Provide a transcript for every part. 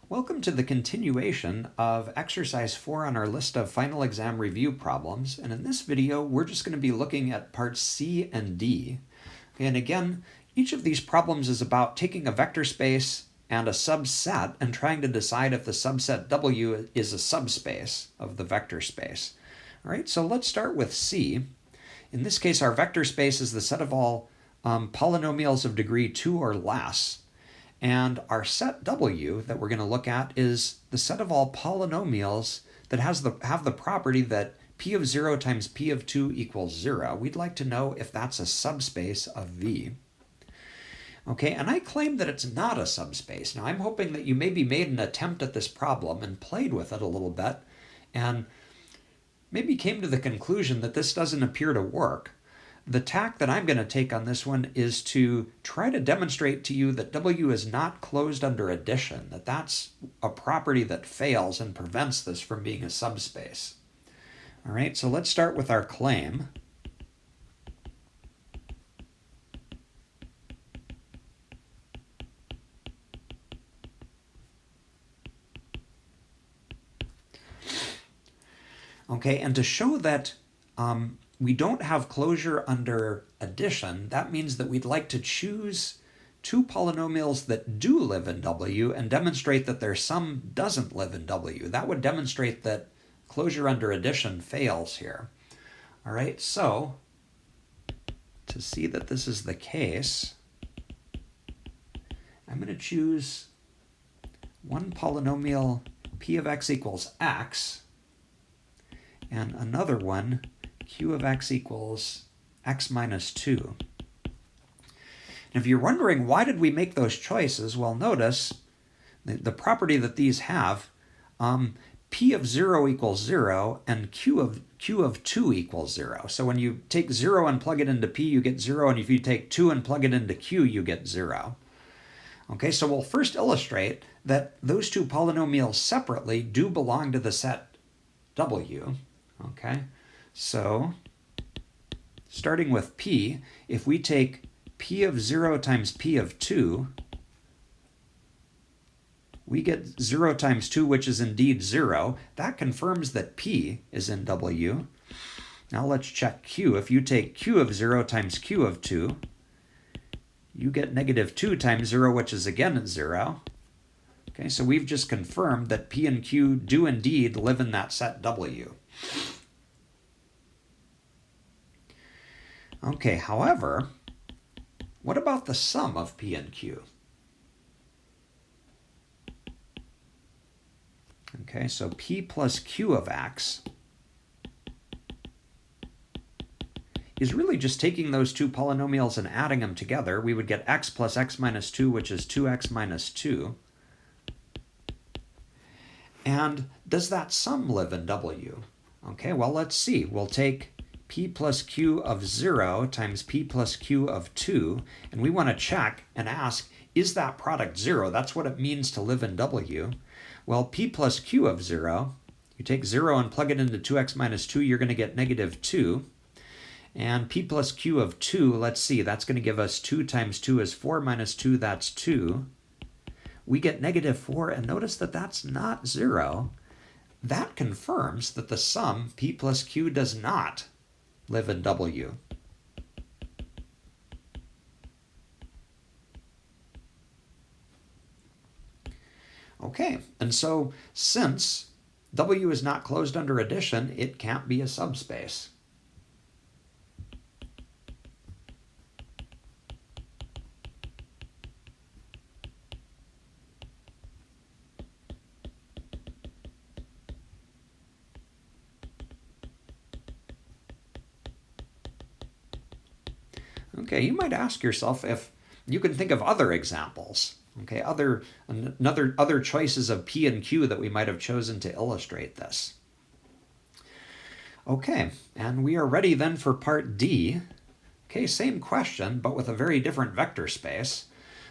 Welcome to the continuation of exercise 4 on our list of final exam review problems. And in this video, we're just going to be looking at parts C and D. And again, each of these problems is about taking a vector space and a subset and trying to decide if the subset W is a subspace of the vector space. All right, so let's start with C. In this case, our vector space is the set of all polynomials of degree 2 or less. And our set W that we're going to look at is the set of all polynomials that have the property that p of 0 times p of 2 equals 0. We'd like to know if that's a subspace of V. Okay, and I claim that it's not a subspace. Now, I'm hoping that you maybe made an attempt at this problem and played with it a little bit and maybe came to the conclusion that this doesn't appear to work. The tack that I'm going to take on this one is to try to demonstrate to you that W is not closed under addition, that that's a property that fails and prevents this from being a subspace. All right, so let's start with our claim. Okay, and to show that we don't have closure under addition, that means that we'd like to choose two polynomials that do live in W and demonstrate that their sum doesn't live in W. That would demonstrate that closure under addition fails here. All right, so to see that this is the case, I'm going to choose one polynomial p of x equals x and another one q of x equals x minus 2. And if you're wondering why did we make those choices, well, notice the property that these have, p of 0 equals 0 and q of 2 equals 0. So when you take 0 and plug it into p, you get 0, and if you take 2 and plug it into q, you get 0. Okay, so we'll first illustrate that those two polynomials separately do belong to the set W. Okay, so starting with p, if we take p of 0 times p of 2, we get 0 times 2, which is indeed 0. That confirms that p is in W. Now let's check q. If you take q of 0 times q of 2, you get negative 2 times 0, which is again 0. Okay, so we've just confirmed that p and q do indeed live in that set W. Okay, however, what about the sum of p and q? Okay, so p plus q of x is really just taking those two polynomials and adding them together. We would get x plus x minus 2, which is 2x minus 2. And does that sum live in W? Okay, well, let's see. We'll take p plus q of 0 times p plus q of 2, and we want to check and ask, is that product 0? That's what it means to live in W. Well, p plus q of 0, you take 0 and plug it into 2x minus 2, you're going to get negative 2. And p plus q of 2, let's see, that's going to give us 2 times 2 is 4 minus 2, that's 2. We get negative 4, and notice that that's not 0. That confirms that the sum p plus q does not live in W. Okay, and so since W is not closed under addition, it can't be a subspace. Okay, you might ask yourself if you can think of other examples, okay, other choices of p and q that we might have chosen to illustrate this. Okay, and we are ready then for part D. Okay, same question, but with a very different vector space.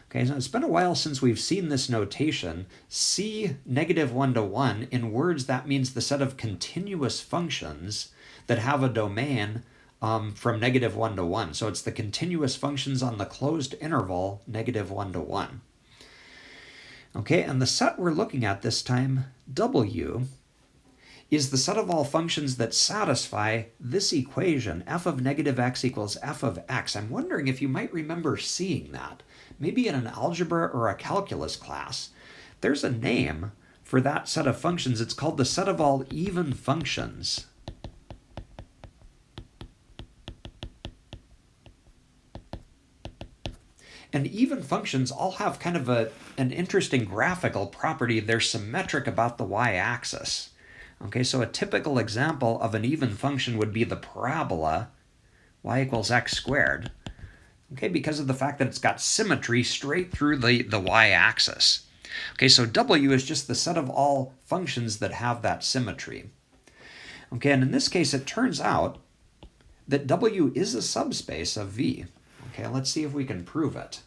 Okay, so it's been a while since we've seen this notation. C negative 1 to 1, in words that means the set of continuous functions that have a domain from negative 1 to 1. So it's the continuous functions on the closed interval negative 1 to 1. Okay, and the set we're looking at this time, W, is the set of all functions that satisfy this equation, f of negative x equals f of x. I'm wondering if you might remember seeing that, maybe in an algebra or a calculus class. There's a name for that set of functions. It's called the set of all even functions. And even functions all have kind of an interesting graphical property. They're symmetric about the y-axis. Okay, so a typical example of an even function would be the parabola y equals x squared. Okay, because of the fact that it's got symmetry straight through the y-axis. Okay, so W is just the set of all functions that have that symmetry. Okay, and in this case, it turns out that W is a subspace of V. Okay, let's see if we can prove it.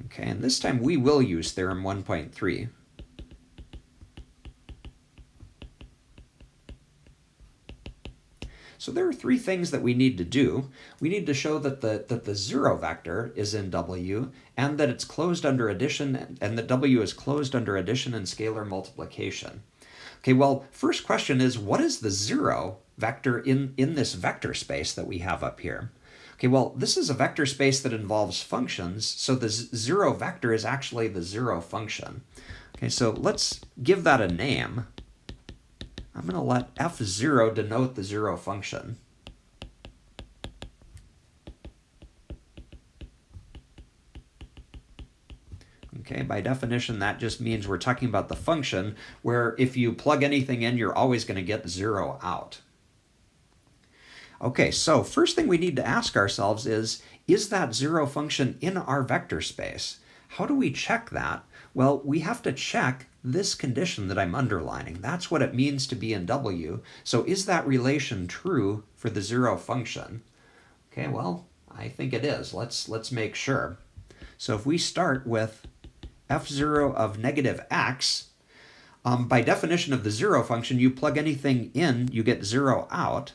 Okay, and this time we will use theorem 1.3. So there are three things that we need to do. We need to show that the zero vector is in W, and that it's closed under addition, and that W is closed under addition and scalar multiplication. Okay, well, first question is, what is the zero vector in this vector space that we have up here? Okay, well, this is a vector space that involves functions, so the zero vector is actually the zero function. Okay, so let's give that a name. I'm going to let f0 denote the zero function. Okay, by definition, that just means we're talking about the function where if you plug anything in, you're always going to get 0 out. Okay, so first thing we need to ask ourselves is that zero function in our vector space? How do we check that? Well, we have to check this condition that I'm underlining. That's what it means to be in W. So is that relation true for the zero function? Okay, well, I think it is. Let's make sure. So if we start with f0 of negative x, by definition of the zero function, you plug anything in, you get 0 out.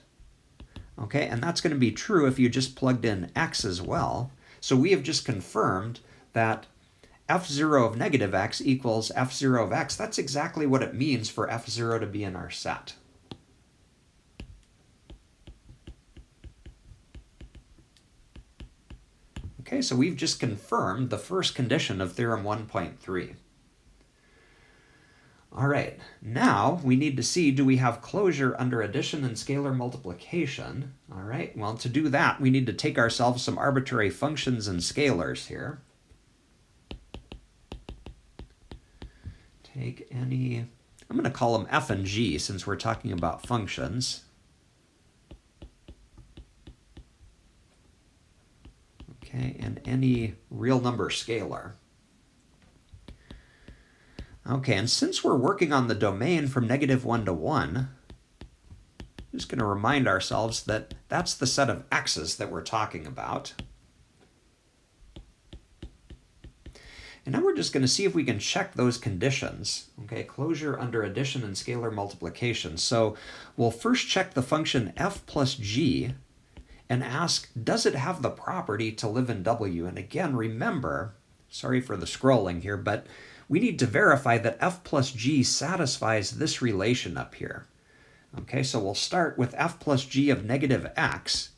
Okay, and that's going to be true if you just plugged in x as well. So we have just confirmed that f0 of negative x equals f0 of x. That's exactly what it means for f0 to be in our set. Okay, so we've just confirmed the first condition of theorem 1.3. All right, now we need to see, do we have closure under addition and scalar multiplication? All right, well, to do that, we need to take ourselves some arbitrary functions and scalars here. Take any, I'm going to call them f and g since we're talking about functions. Okay, and any real number scalar. Okay, and since we're working on the domain from -1 to 1, I'm just going to remind ourselves that that's the set of x's that we're talking about. And now we're just going to see if we can check those conditions. Okay, closure under addition and scalar multiplication. So we'll first check the function f plus g and ask, does it have the property to live in W? And again, remember, sorry for the scrolling here, but we need to verify that f plus g satisfies this relation up here. Okay, so we'll start with f plus g of negative x.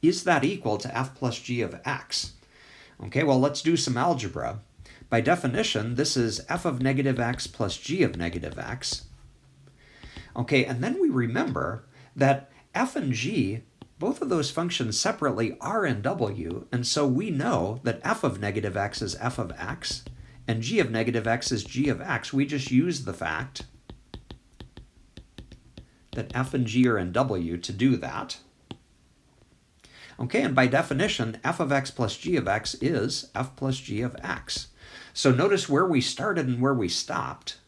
Is that equal to f plus g of x? Okay, well, let's do some algebra. By definition, this is f of negative x plus g of negative x. Okay, and then we remember that f and g, both of those functions separately are in W, and so we know that f of negative x is f of x, and g of negative x is g of x. We just use the fact that f and g are in W to do that. Okay, and by definition, f of x plus g of x is f plus g of x. So notice where we started and where we stopped.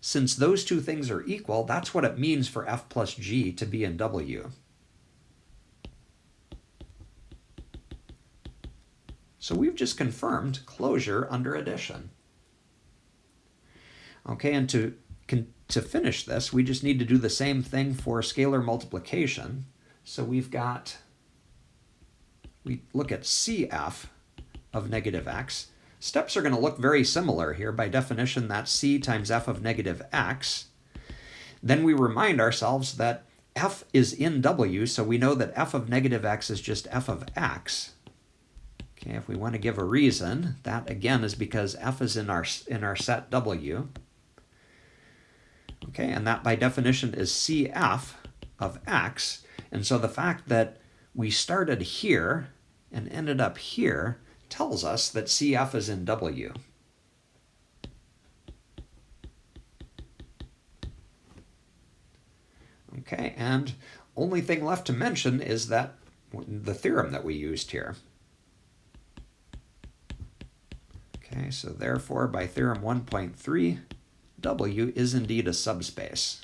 Since those two things are equal, that's what it means for f plus g to be in W. So we've just confirmed closure under addition. Okay, and to finish this, we just need to do the same thing for scalar multiplication. So we look at CF of negative x. Steps are going to look very similar here. By definition, that's c times f of negative x. Then we remind ourselves that f is in w, so we know that f of negative x is just f of x. Okay, if we want to give a reason, that again is because f is in our set w. Okay, and that by definition is CF of x. And so the fact that we started here and ended up here tells us that CF is in W. Okay, and only thing left to mention is that the theorem that we used here. Okay, so therefore by theorem 1.3, W is indeed a subspace.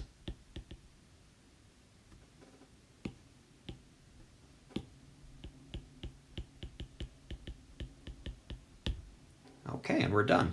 Okay, and we're done.